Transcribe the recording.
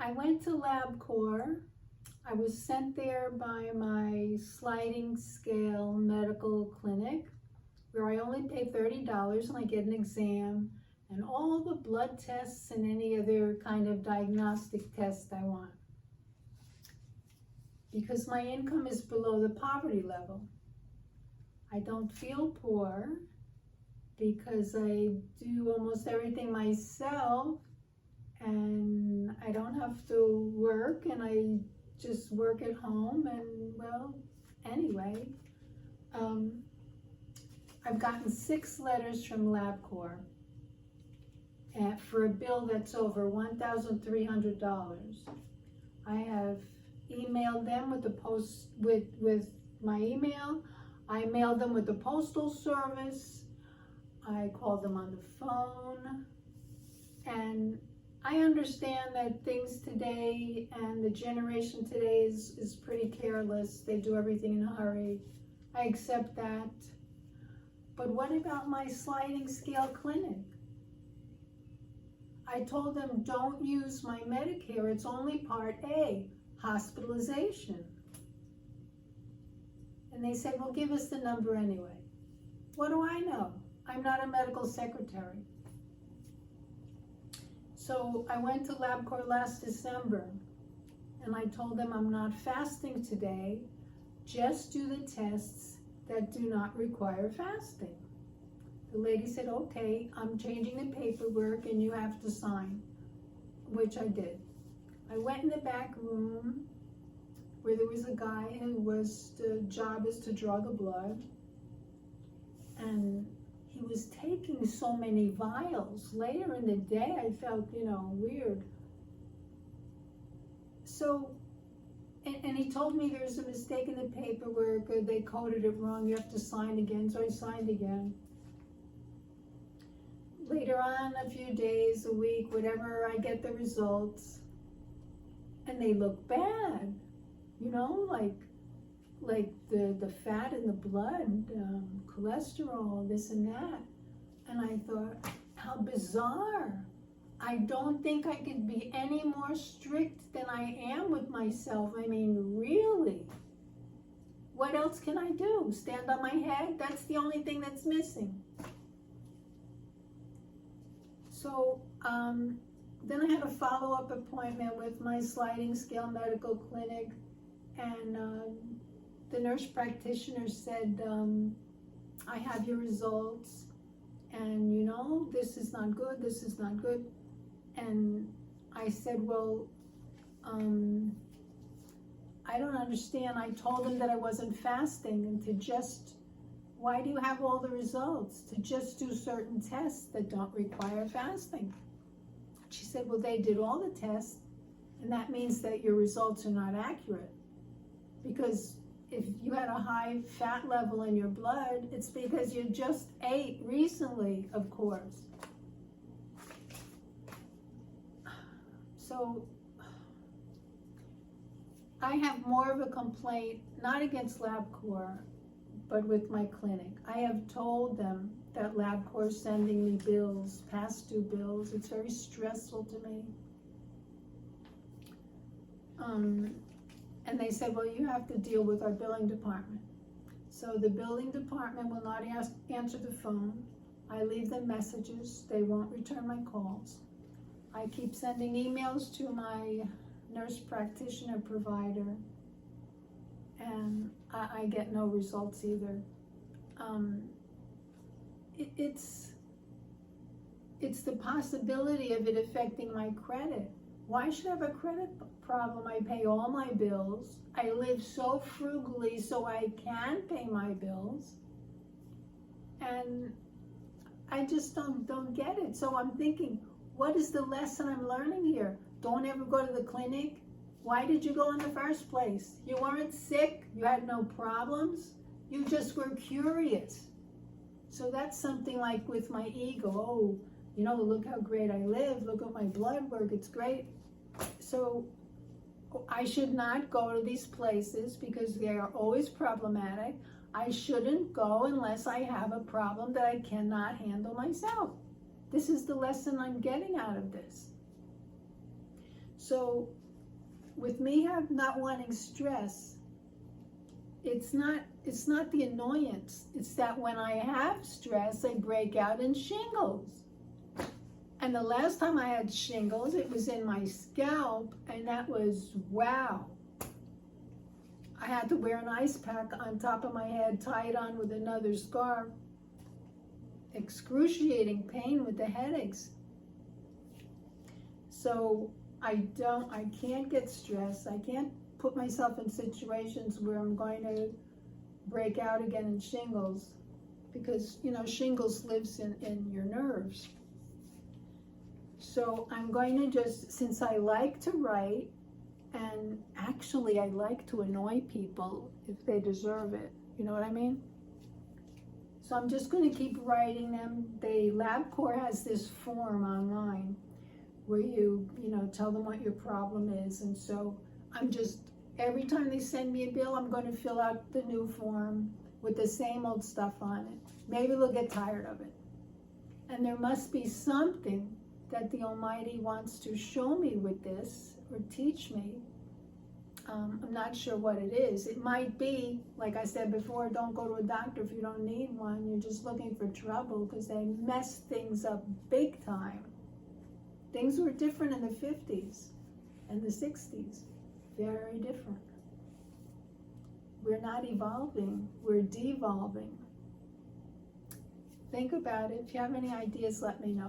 I went to Labcorp. I was sent there by my sliding scale medical clinic where I only pay $30 and I get an exam and all the blood tests and any other kind of diagnostic test I want. Because my income is below the poverty level. I don't feel poor because I do almost everything myself and I don't have to work and I just work at home and well, anyway. I've gotten 6 letters from Labcorp for a bill that's over $1,300. I have emailed them with the with my email. I mailed them with the postal service. I called them on the phone. And I understand that things today and the generation today is pretty careless. They do everything in a hurry. I accept that. But what about my sliding scale clinic? I told them, don't use my Medicare. It's only Part A, hospitalization. And they said, well, give us the number anyway. What do I know? I'm not a medical secretary. So I went to Labcorp last December and I told them I'm not fasting today, just do the tests that do not require fasting. The lady said, okay, I'm changing the paperwork and you have to sign, which I did. I went in the back room where there was a guy who the job is to draw the blood, and he was taking so many vials. Later in the day, I felt, weird. So, and he told me there's a mistake in the paperwork, or they coded it wrong, you have to sign again, so I signed again. Later on, a few days, a week, whatever, I get the results, and they look bad, like the fat in the blood, cholesterol, this and that. And I thought, how bizarre. I don't think I could be any more strict than I am with myself. I mean, really? What else can I do? Stand on my head? That's the only thing that's missing. So then I had a follow-up appointment with my sliding scale medical clinic, and the nurse practitioner said, I have your results, and this is not good, this is not good. And I said, well, I don't understand. I told him that I wasn't fasting and why do you have all the results? To just do certain tests that don't require fasting. She said, well, they did all the tests, and that means that your results are not accurate. Because if you had a high fat level in your blood, it's because you just ate recently, of course. So I have more of a complaint, not against Labcorp, but with my clinic. I have told them that Labcorp is sending me bills, past due bills. It's very stressful to me. And they said, well, you have to deal with our billing department. So the billing department will not answer the phone. I leave them messages. They won't return my calls. I keep sending emails to my nurse practitioner provider, and I get no results either. It's the possibility of it affecting my credit. Why should I have a credit problem? I pay all my bills. I live so frugally so I can pay my bills. And I just don't get it. So I'm thinking, what is the lesson I'm learning here? Don't ever go to the clinic. Why did you go in the first place? You weren't sick. You had no problems. You just were curious. So that's something like with my ego. Oh, look how great I live. Look at my blood work. It's great. So I should not go to these places because they are always problematic. I shouldn't go unless I have a problem that I cannot handle myself. This is the lesson I'm getting out of this. So with me not wanting stress, it's not the annoyance. It's that when I have stress, I break out in shingles. And the last time I had shingles, it was in my scalp, and that was, wow. I had to wear an ice pack on top of my head, tied on with another scarf. Excruciating pain with the headaches. So I can't get stressed. I can't put myself in situations where I'm going to break out again in shingles, because, you know, shingles lives in your nerves. So I'm going to just, since I like to write, and actually I like to annoy people if they deserve it, you know what I mean? So I'm just going to keep writing them. Labcorp has this form online where you tell them what your problem is. And so I'm just, every time they send me a bill, I'm going to fill out the new form with the same old stuff on it. Maybe they'll get tired of it. And there must be something that the Almighty wants to show me with this, or teach me. I'm not sure what it is. It might be, like I said before, don't go to a doctor if you don't need one. You're just looking for trouble, because they mess things up big time. Things were different in the 50s and the 60s. Very different. We're not evolving, we're devolving. Think about it. If you have any ideas, let me know.